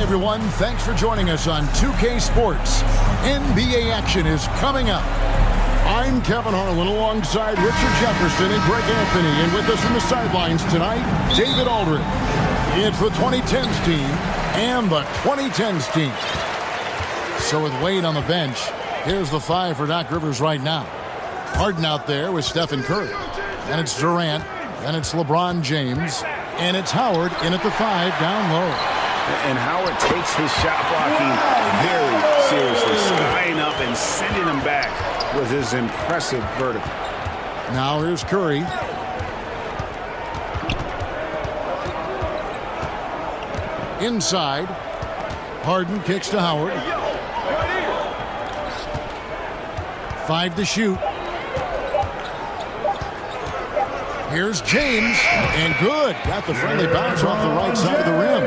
everyone. Thanks for joining us on 2K Sports. NBA action is coming up. I'm Kevin Harlan alongside Richard Jefferson and Greg Anthony. And with us from the sidelines tonight, David Aldridge. It's the 2010s team and the 2010s team. So with Wade on the bench, here's the five for Doc Rivers right now. Harden out there with Stephen Curry. And it's Durant. And it's LeBron James. And it's Howard in at the five down low. And Howard takes his shot blocking very seriously. Skying up and sending him back with his impressive vertical. Now here's Curry. Inside. Harden kicks to Howard. 5 to shoot. Here's James, and good. Got the friendly bounce off the right side of the rim.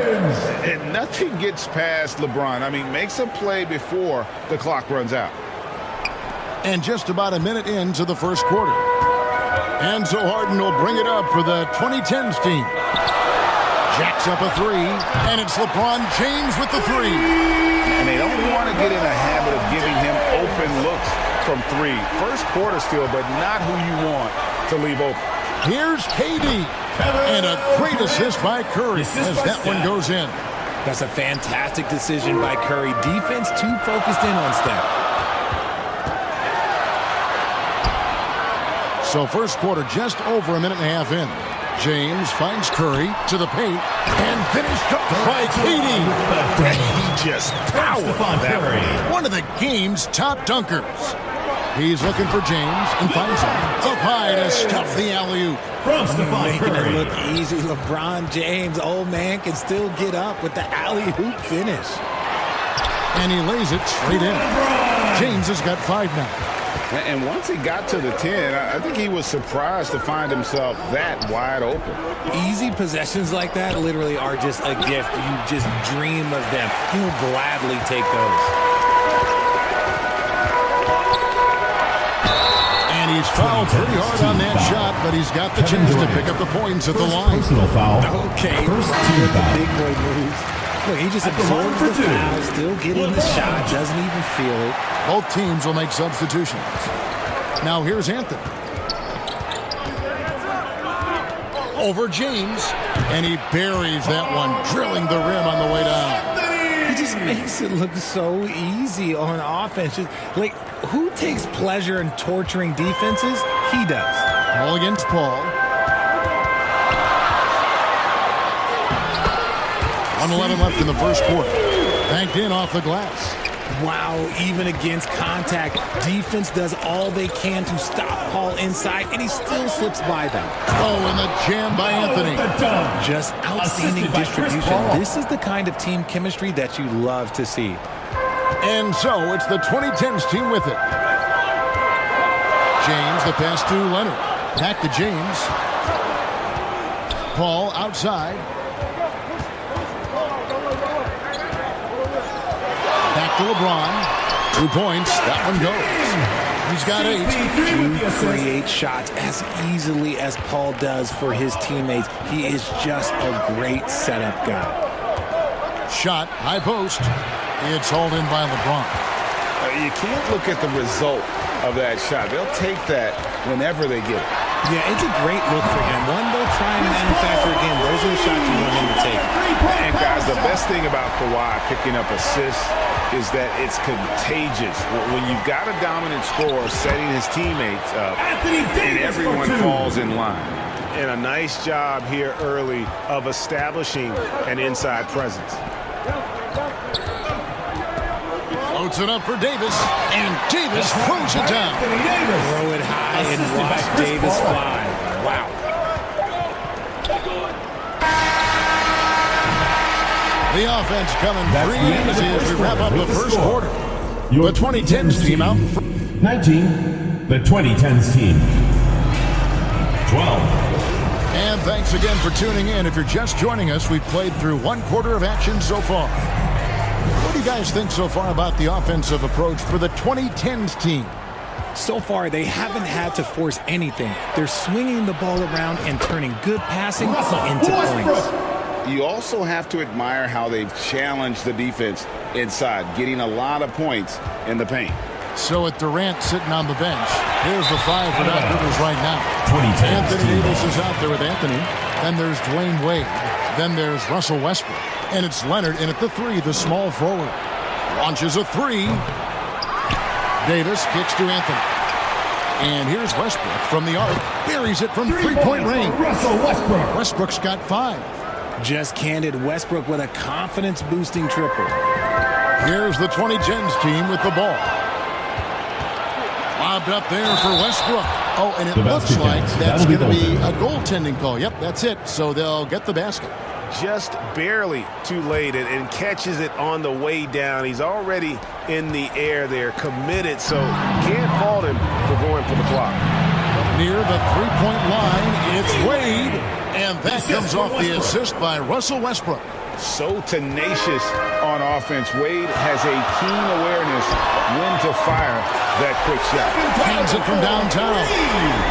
And nothing gets past LeBron. I mean, makes a play before the clock runs out. And just about a minute into the first quarter. And so Harden will bring it up for the 2010s team. Jacks up a three, and it's LeBron James with the three. And they don't want to get in a habit of giving him open looks from three. First quarter still, but not who you want to leave open. Here's KD, and a great assist by Curry as that one goes in. That's a fantastic decision by Curry. Defense too focused in on Steph. So first quarter just over a minute and a half in. James finds Curry to the paint and finished up by KD. He just powered that one of the game's top dunkers. He's looking for James and finds him. Up high to stuff the alley-oop. Making it look easy. LeBron James, old man, can still get up with the alley-oop finish. And he lays it straight in. James has got 5 now. And once he got to the 10, I think he was surprised to find himself that wide open. Easy possessions like that literally are just a gift. You just dream of them. He'll gladly take those. He's fouled pretty hard on that shot, but he's got the chance to pick up the points at the line. Personal foul. Okay, big boy moves. Look, he just absorbs the foul, still getting the shot, doesn't even feel it. Both teams will make substitutions. Now here's Anthony. Over James, and he buries that one, drilling the rim on the way down. He just makes it look so easy on offense. Just, like, who takes pleasure in torturing defenses? He does. All against Paul. 1:11 left in the first quarter. Banked in off the glass. Wow, even against contact, defense does all they can to stop Paul inside, and he still slips by them. Oh, and the jam by Anthony. Just outstanding distribution. This is the kind of team chemistry that you love to see. And so it's the 2010s team with it. James, the pass to Leonard. Back to James. Paul outside. Back to LeBron. 2 points. That one goes. He's got 8. You create shots as easily as Paul does for his teammates. He is just a great setup guy. Shot, high post. It's hauled in by LeBron. You can't look at the result of that shot. They'll take that whenever they get it. Yeah, it's a great look for him. One they'll try and manufacture again. Those are the shots you want him to take. And guys, the best thing about Kawhi picking up assists is that it's contagious. When you've got a dominant scorer setting his teammates up, and everyone falls in line. And a nice job here early of establishing an inside presence. Loads it up for Davis, and Davis throws it down. Throw it high and watch Davis fly. Wow. The offense coming free as we wrap up the first quarter. The 2010s team out. 19, the 2010s team. 12. And thanks again for tuning in. If you're just joining us, we've played through 1 quarter of action so far. What do you guys think so far about the offensive approach for the 2010s team? So far, they haven't had to force anything. They're swinging the ball around and turning good passing into points. You also have to admire how they've challenged the defense inside, getting a lot of points in the paint. So with Durant sitting on the bench, here's the 5 for Doc Rivers right now. 2010's Anthony team. Davis is out there with Anthony. Then there's Dwayne Wade. Then there's Russell Westbrook. And it's Leonard in at the 3, the small forward. Launches a 3. Davis kicks to Anthony. And here's Westbrook from the arc. Buries it from three-point range. Russell Westbrook. Westbrook's got 5. Just handed Westbrook with a confidence-boosting triple. Here's the 2010s team with the ball. Lobbed up there for Westbrook. Oh, and it The looks basket like counts. that's That'll going to be be a goaltending call. Yep, that's it. So they'll get the basket. Just barely too late and catches it on the way down. He's already in the air there, committed, so can't fault him for going for the block. Near the three-point line, it's Wade. And that comes off the assist by Russell Westbrook. So tenacious on offense. Wade has a keen awareness when to fire that quick shot. Hands it from downtown.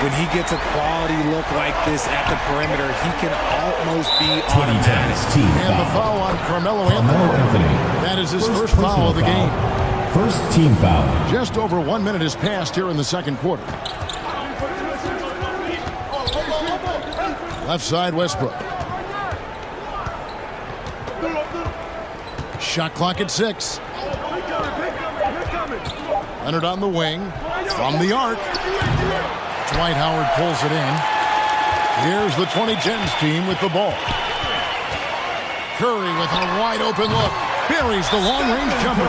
When he gets a quality look like this at the perimeter, he can almost be 2010's automatic. team And the foul. foul on Carmelo Carmelo Anthony. Anthony. That is his first personal foul of the game. First team foul. Just over 1 minute has passed here in the second quarter. Left side, Westbrook. Shot clock at 6. Leonard on the wing. From the arc. Dwight Howard pulls it in. Here's the 2010s team with the ball. Curry with a wide open look. Buries the long-range jumper.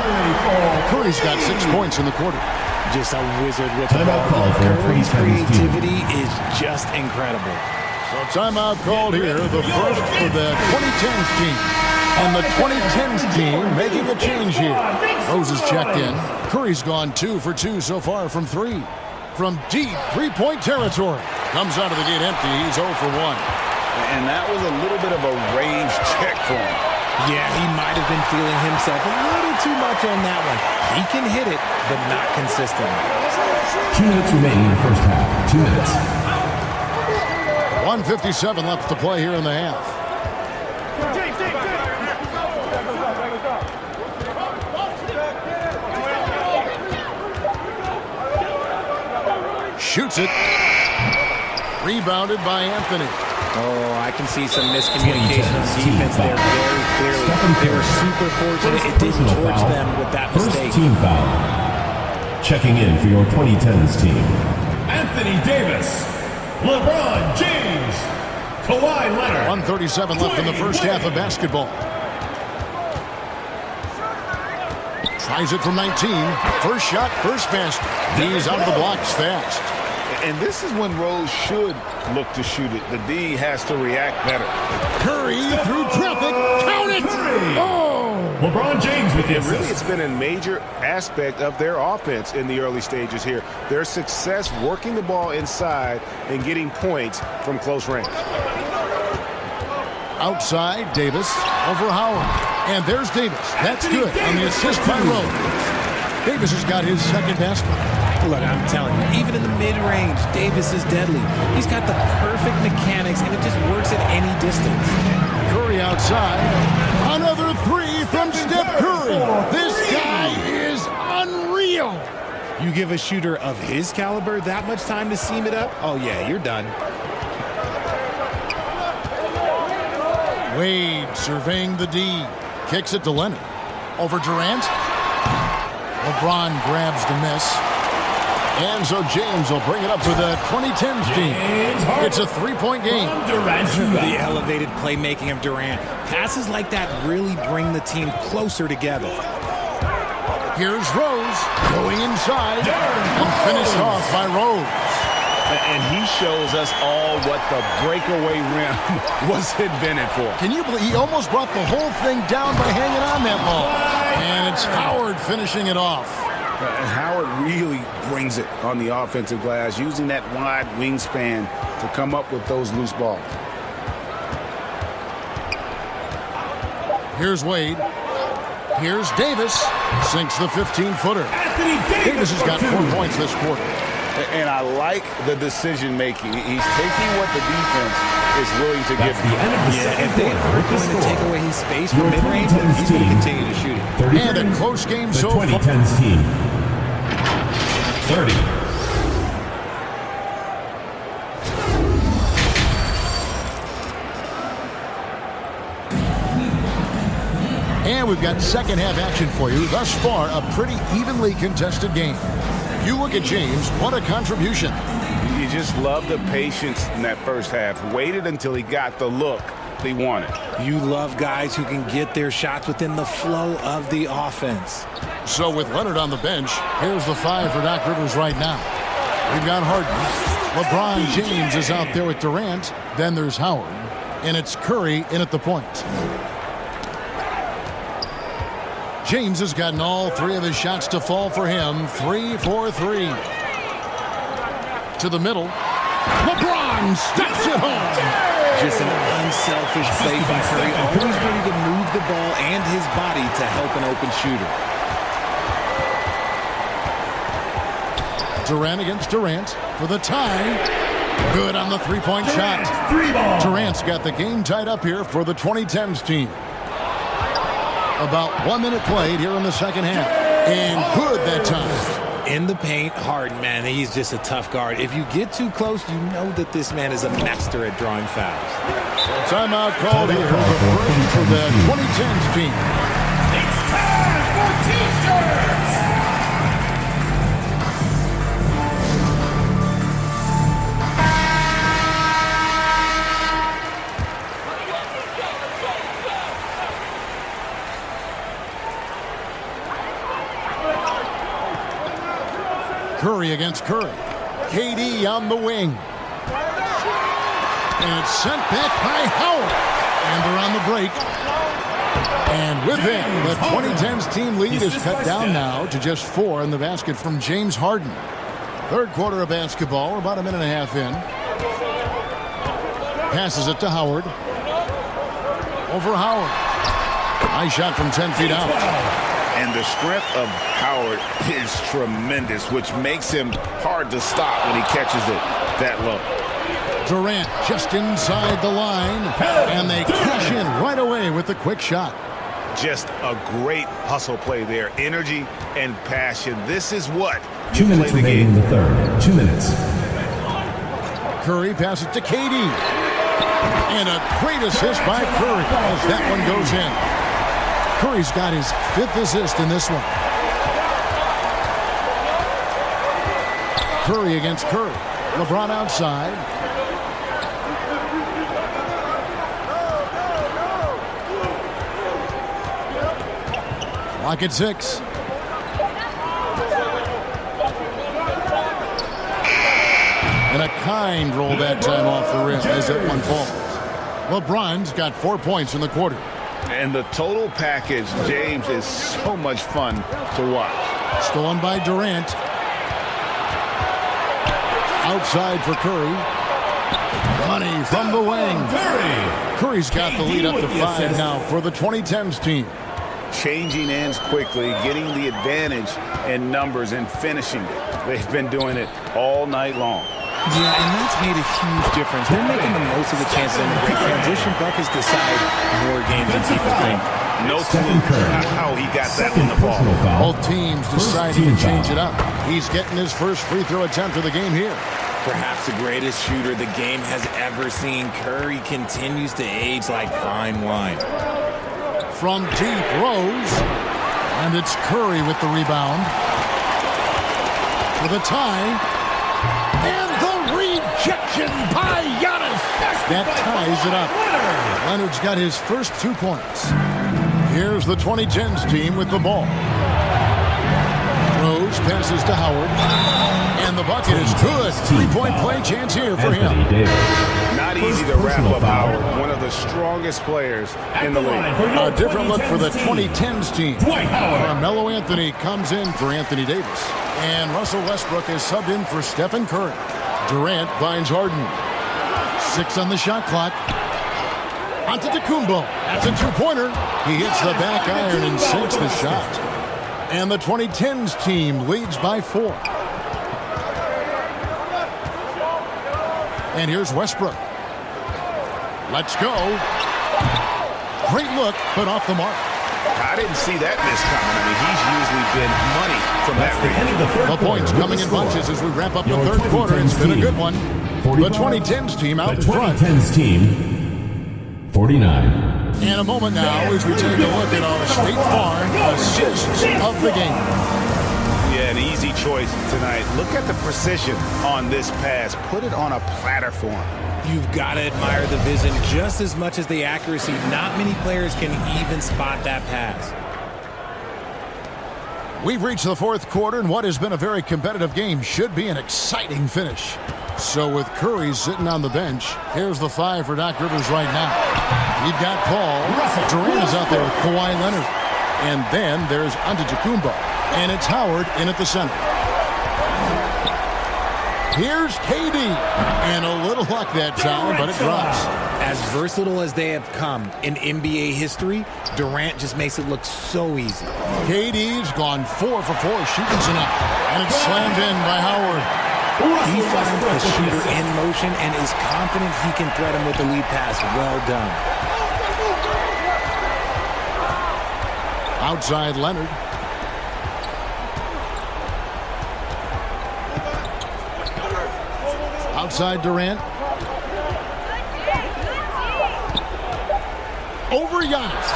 Curry's got 6 points in the quarter. Just a wizard with the Timeout ball. call for Curry's 2010's team. creativity is just incredible. So timeout called here, the first for the 2010s team. And the 2010s team making a change here. Rose is checked in. Curry's gone 2 for 2 so far from 3. From deep three-point territory. Comes out of the gate empty. He's 0 for 1. And that was a little bit of a range check for him. Yeah, he might have been feeling himself a little too much on that one. He can hit it, but not consistently. 2 minutes remaining in the first half. 2 minutes. 1:57 left to play here in the half. Shoots it. Rebounded by Anthony. Oh, I can see some miscommunication on defense there very clearly. They were super fortunate it didn't Personal torch foul. them with that First mistake. team foul. Checking in for your 2010s team. Anthony Davis. LeBron James. Kawhi Leonard. 1:37 left in the first half of basketball. Tries it from 19. First shot, first basket. He's out of the blocks fast. And this is when Rose should look to shoot it. The D has to react better. Curry through traffic. Count it! Oh! LeBron James with the Really, assist. it's been a major aspect of their offense in the early stages here. Their success working the ball inside and getting points from close range. Outside, Davis over Howard. And there's Davis. That's good on the assist by Rose. Davis has got his second basket. Look, I'm telling you, even in the mid-range, Davis is deadly. He's got the perfect mechanics, and it just works at any distance. Curry outside. Another 3 from Steph Curry. This guy is unreal. You give a shooter of his caliber that much time to seam it up? Oh, yeah, you're done. Wade surveying the D. Kicks it to Leonard. Over Durant. LeBron grabs the miss. And so James will bring it up to the 2010s team. It's a 3-point game. The elevated playmaking of Durant. Passes like that really bring the team closer together. Here's Rose going inside and finished off by Rose. And he shows us all what the breakaway rim was invented for. Can you believe he almost brought the whole thing down by hanging on that ball? And it's Howard finishing it off. And Howard really brings it on the offensive glass, using that wide wingspan to come up with those loose balls. Here's Wade. Here's Davis. Sinks the 15-footer. Davis has got 4 points this quarter. And I like the decision making. He's taking what the defense is willing to give. That's the end of the second If they quarter aren't with the going to take score. away his space from Your mid-range, 2010s he's going to team. continue to shoot it. 33. And a close game The so far. 2010s team. 30. And we've got second half action for you. Thus far, a pretty evenly contested game. You look at James, what a contribution. You just love the patience in that first half. Waited until he got the look he wanted. You love guys who can get their shots within the flow of the offense. So with Leonard on the bench, here's the 5 for Doc Rivers right now. We've got Harden. LeBron James is out there with Durant. Then there's Howard. And it's Curry in at the point. James has gotten all 3 of his shots to fall for him. 3 for 3. To the middle. LeBron steps it home. Just an unselfish play by Curry, always ready to move the ball and his body to help an open shooter. Durant against Durant for the tie. Good on the three-point shot. Durant's got the game tied up here for the 2010s team. About 1 minute played here in the second half. And good that time. In the paint, Harden, man, he's just a tough guard. If you get too close, you know that this man is a master at drawing fouls. Timeout called here. The first for the 2010s team. It's time for T-shirts! Curry against Curry. KD on the wing. And it's sent back by Howard. And they're on the break. And with it, the 2010s team lead is cut down now to just 4 in the basket from James Harden. Third quarter of basketball. We're about a minute and a half in. Passes it to Howard. Over Howard. Nice shot from 10 feet out. And the strength of Howard is tremendous, which makes him hard to stop when he catches it that low. Durant just inside the line, and they cash in right away with the quick shot. Just a great hustle play there. Energy and passion. This is what 2 you play minutes the remaining in game. the third. 2 minutes. Curry passes to KD. And a great assist by Curry as that one goes in. Curry's got his 5th assist in this one. Curry against Curry. LeBron outside. Clock at 6. And a kind roll that time off the rim as that one falls. LeBron's got 4 points in the quarter. And the total package, James, is so much fun to watch. Stolen by Durant. Outside for Curry. Money from the wing. Curry's got the lead up to 5 now for the 2010s team. Changing ends quickly, getting the advantage in numbers and finishing. They've been doing it all night long. Yeah, and that's made a huge difference. They're making the most of the chances in the great transition. Buckets decide more games than people think. No clue how he got that one to fall. Both teams deciding to change it up. He's getting his first free throw attempt of the game here. Perhaps the greatest shooter the game has ever seen. Curry continues to age like fine wine. From deep, Rose. And it's Curry with the rebound. For the tie. And the rejection by Giannis. That ties it up. Leonard's got his first 2 points. Here's the 2010s team with the ball. Rose passes to Howard. And the bucket is good. 3-point play chance here for him. Not easy to wrap up Howard, one of the strongest players in the league. A different look for the 2010s team. Carmelo Anthony comes in for Anthony Davis. And Russell Westbrook is subbed in for Stephen Curry. Durant finds Harden. 6 on the shot clock. Antetokounmpo. That's a 2-pointer. He hits the back iron and sinks the shot. And the 2010s team leads by 4. And here's Westbrook. Let's go. Great look, but off the mark. I didn't see that miss coming. I mean, he's usually been money from that range. The points coming in bunches as we wrap up the third quarter. It's been a good one. The 2010s team out in front. The 2010s team, 49. And a moment now as we take a look at our State Farm assists of the game. Yeah, an easy choice tonight. Look at the precision on this pass. Put it on a platter for him. You've got to admire the vision just as much as the accuracy. Not many players can even spot that pass. We've reached the fourth quarter, and what has been a very competitive game should be an exciting finish. So with Curry sitting on the bench, here's the 5 for Doc Rivers right now. We've got Paul. Durant is out there with Kawhi Leonard. And then there's Antetokounmpo. And it's Howard in at the center. Here's KD. And a little luck that time, but it drops. As versatile as they have come in NBA history, Durant just makes it look so easy. KD's gone 4 for 4 shooting tonight. And it's slammed in by Howard. He found the shooter in motion and is confident he can thread him with the lead pass. Well done. Outside Leonard. Outside Durant. Over Giannis.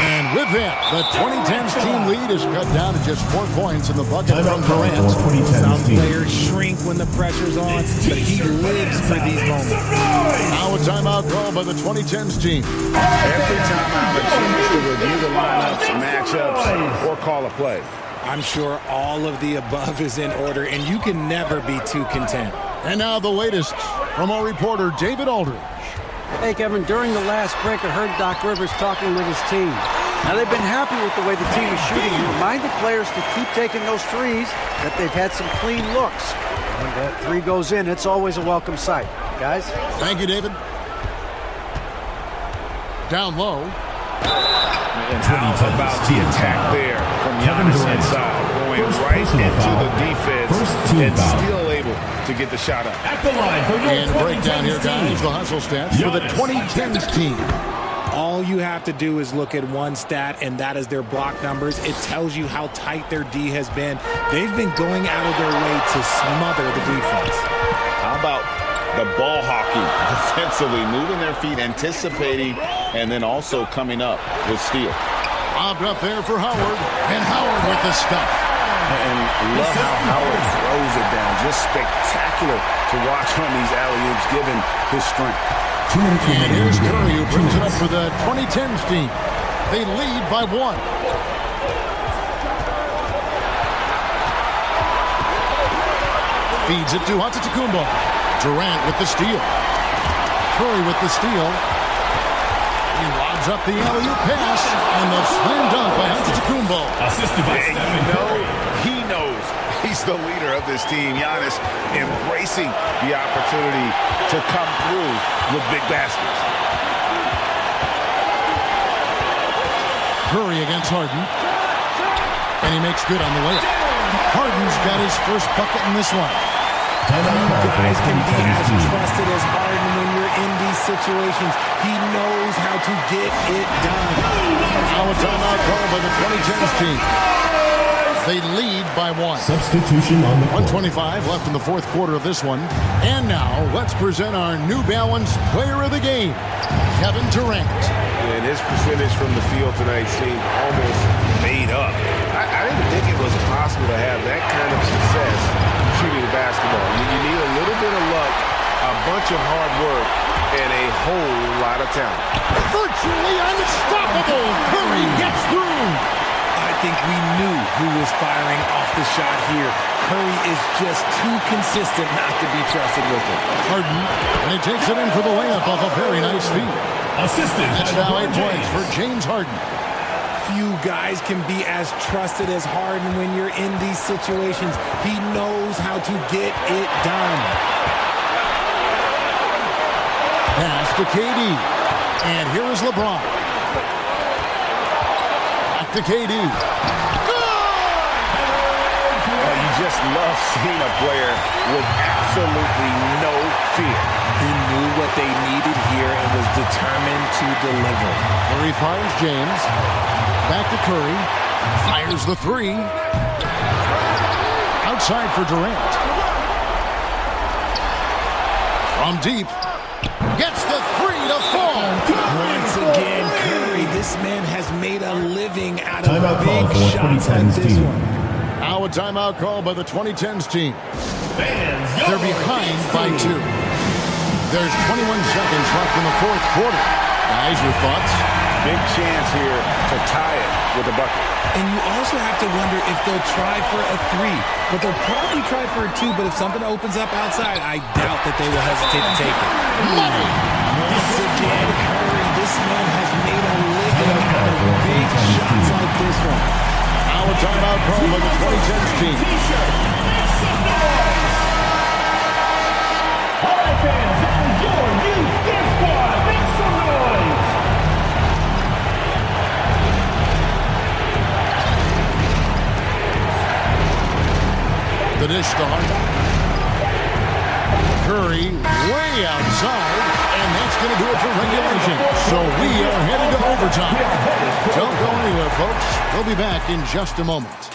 And with that, the 2010s team lead is cut down to just 4 points in the bucket from Durant. Some players shrink when the pressure's on, but he lives for these moments. Now a timeout called by the 2010s team. Every timeout, a chance to review the lineups, matchups, or call a play. I'm sure all of the above is in order, and you can never be too content. And now the latest from our reporter, David Aldridge. Hey, Kevin, during the last break, I heard Doc Rivers talking with his team. Now, they've been happy with the way the team is shooting. He reminded players to keep taking those threes, that they've had some clean looks. When that 3 goes in, it's always a welcome sight. Guys? Thank you, David. Down low. And how about the attack there from Giannis inside, going right into the defense and still able to get the shot up. At the line for your And breakdown here, guys, the hustle stats for the 2010s team. All you have to do is look at one stat, and that is their block numbers. It tells you how tight their D has been. They've been going out of their way to smother the defense. How about the ball hockey defensively, moving their feet, anticipating, and then also coming up with steal. Lobbed up there for Howard, and Howard with the stuff. And love how Howard throws it down. Just spectacular to watch on these alley-oops, given his strength. And here's Curry, who brings it up for the 2010s team. They lead by 1. Feeds it to Antetokounmpo. Durant with the steal. Curry with the steal. He lobs up the alley-oop pass, and the slam dunk by Antetokounmpo. Assisted by He knows he's the leader of this team. Giannis embracing the opportunity to come through with big baskets. Curry against Harden. And he makes good on the layup. Harden's got his first bucket in this one. Guys can be as trusted as Harden when you're in these situations. He knows how to get it done. Now a timeout call by the 2010s team. They lead by 1. Substitution on the court. 1:25 left in the fourth quarter of this one. And now let's present our New Balance Player of the Game, Kevin Durant. And his percentage from the field tonight seemed almost made up. I didn't think it was possible to have that kind of success shooting the basketball. You need a little bit of luck, a bunch of hard work, and a whole lot of talent. Virtually unstoppable. Curry gets through. I think we knew who was firing off the shot here. Curry is just too consistent not to be trusted with it. Harden, and he takes it in for the layup off a very nice feed. Assisted. That's now 8 points for James Harden. Few guys can be as trusted as Harden when you're in these situations. He knows how to get it done. Pass to KD. And here is LeBron. Back to KD. You just love seeing a player with absolutely no fear. He knew what they needed here and was determined to deliver. Curry finds James. Back to Curry. Fires the three. Outside for Durant. From deep. Gets the three to fall. Once again, Curry, this man has made a living out of Timeout call big for shots like 2010's this team. one. Now a timeout call by the 2010s team. Fans, They're behind by 2. There's 21 seconds left in the fourth quarter. Guys, your thoughts? Big chance here to tie it with a bucket. And you also have to wonder if they'll try for a 3. But they'll probably try for a 2. But if something opens up outside, I doubt that they will hesitate to take it. Money! Once again, Curry, this man has made a living out of big shots like this one. Now a timeout call by the 2010s team. All right, fans, this is your youth dance squad. Make some noise. The dish start. Curry way outside, and that's going to do it for regulation. So we are headed to overtime. Don't go anywhere, folks. We'll be back in just a moment.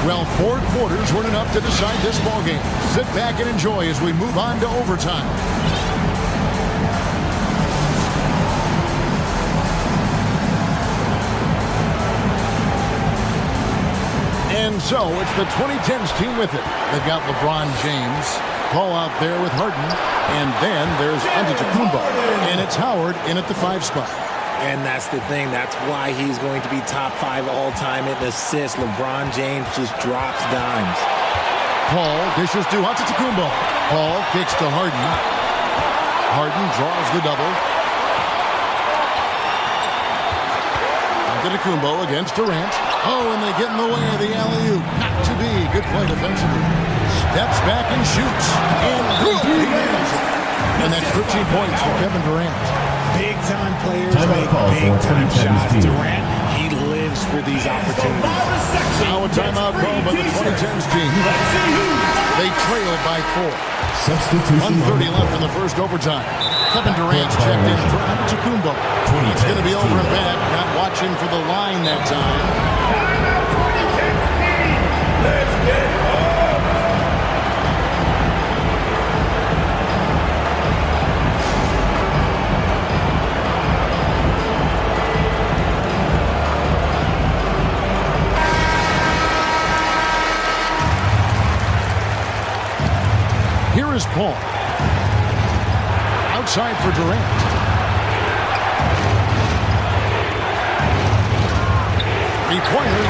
Well, 4 quarters weren't enough to decide this ballgame. Sit back and enjoy as we move on to overtime. And so it's the 2010s team with it. They've got LeBron James, Paul out there with Harden, and then there's Antetokounmpo, and it's Howard in at the 5 spot. And that's the thing. That's why he's going to be top 5 all-time in assists. LeBron James just drops dimes. Paul dishes to Antetokounmpo. Paul kicks to Harden. Harden draws the double. Antetokounmpo against Durant. Oh, and they get in the way of the alley-oop. Not to be. Good play defensively. Steps back and shoots. And good. He nails it. And that's 13 points for Kevin Durant. Big-time players Timeout make call for big-time 2010's shots. team. Durant, he lives for these opportunities. Now a timeout call by the 2010s team. They trail by 4. Substitution. 1:30 left in the first overtime. Kevin Durant's checked in for Antetokounmpo. It's going to be over and back. Not watching for the line that time. Let's get up. Here is Paul. Outside for Durant. Three-pointer.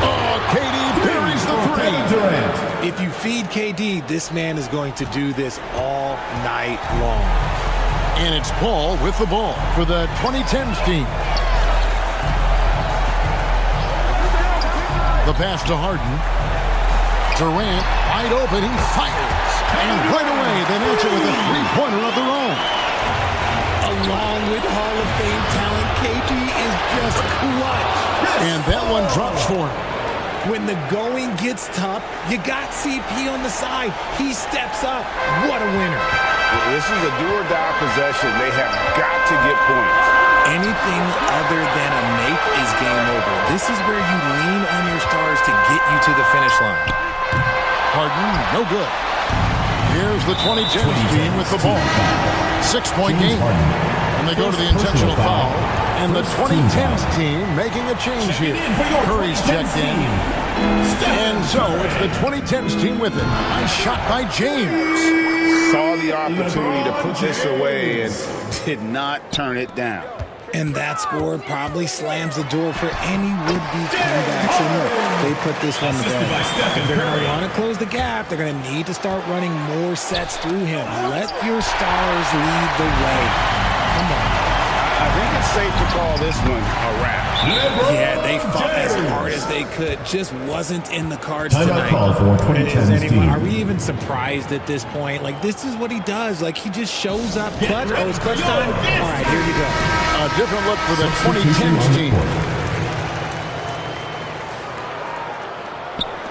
Oh, KD buries the 3. Durant. If you feed KD, this man is going to do this all night long. And it's Paul with the ball for the 2010s team. The pass to Harden. Durant, wide open, he fires. And right away, they answer with a three-pointer of their own. Along with Hall of Fame talent, KD is just clutch. And that one drops for him. When the going gets tough, you got CP on the side. He steps up. What a winner. This is a do-or-die possession. They have got to get points. Anything other than a make is game over. This is where you lean on your stars to get you to the finish line. Harden, no good. Here's the 2010s team with the ball. 6-point game. And they go to the intentional foul. And the 2010s team making a change here. Curry's checked in. And so it's the 2010s team with it. Nice shot by James. Saw the opportunity to put this away and did not turn it down. And that score probably slams the door for any would-be comebacks. And look, they put this one to bed. If they're going to want to close the gap, they're going to need to start running more sets through him. Let your stars lead the way. Come on. I think it's safe to call this one a wrap. Yeah, they fought as hard as they could. Just wasn't in the cards Timeout tonight. call for 2010's team. Are we even surprised at this point? Like, this is what he does. Like, he just shows up clutch. Oh, it's clutch time? All right, here you go. A different look for the 2010s team.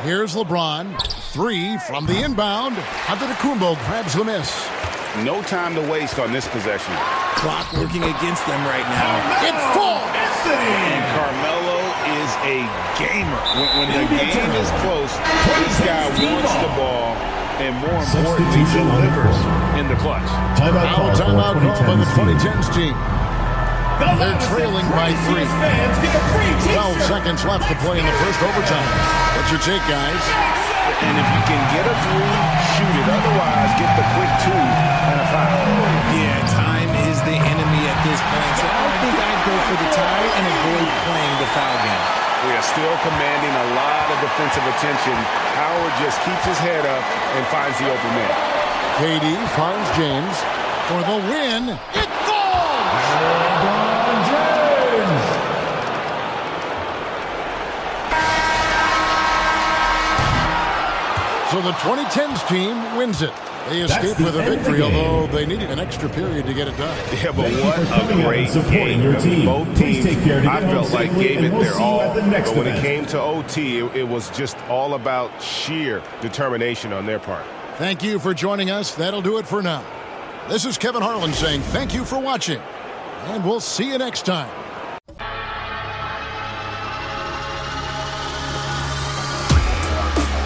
Here's LeBron. three from the inbound. Antetokounmpo grabs the miss. No time to waste on this possession. Clock working against them right now. It falls! And Carmelo is a gamer. When the game is close, this guy wants the ball and, more importantly, delivers in the clutch. Timeout call by the 2010s team. They're trailing by 3. 12 seconds left to play in the first overtime. What's your take, guys? And if you can get a 3, shoot it. Otherwise, get the quick 2 and a foul. Yeah, time is the enemy at this point. So I think I'd go for the tie and avoid playing the foul game. We are still commanding a lot of defensive attention. Howard just keeps his head up and finds the open man. KD finds James for the win. It falls! LeBron James. So the 2010s team wins it. They escaped the with a end of the victory, game. although they needed an extra period to get it done. Yeah, but Thank you what for coming a out great and supporting game. your team. Both Please teams, take care to I get home felt like safely, gave it and we'll their see you all. at the next But when it event. came to OT, it was just all about sheer determination on their part. Thank you for joining us. That'll do it for now. This is Kevin Harlan saying thank you for watching, and we'll see you next time.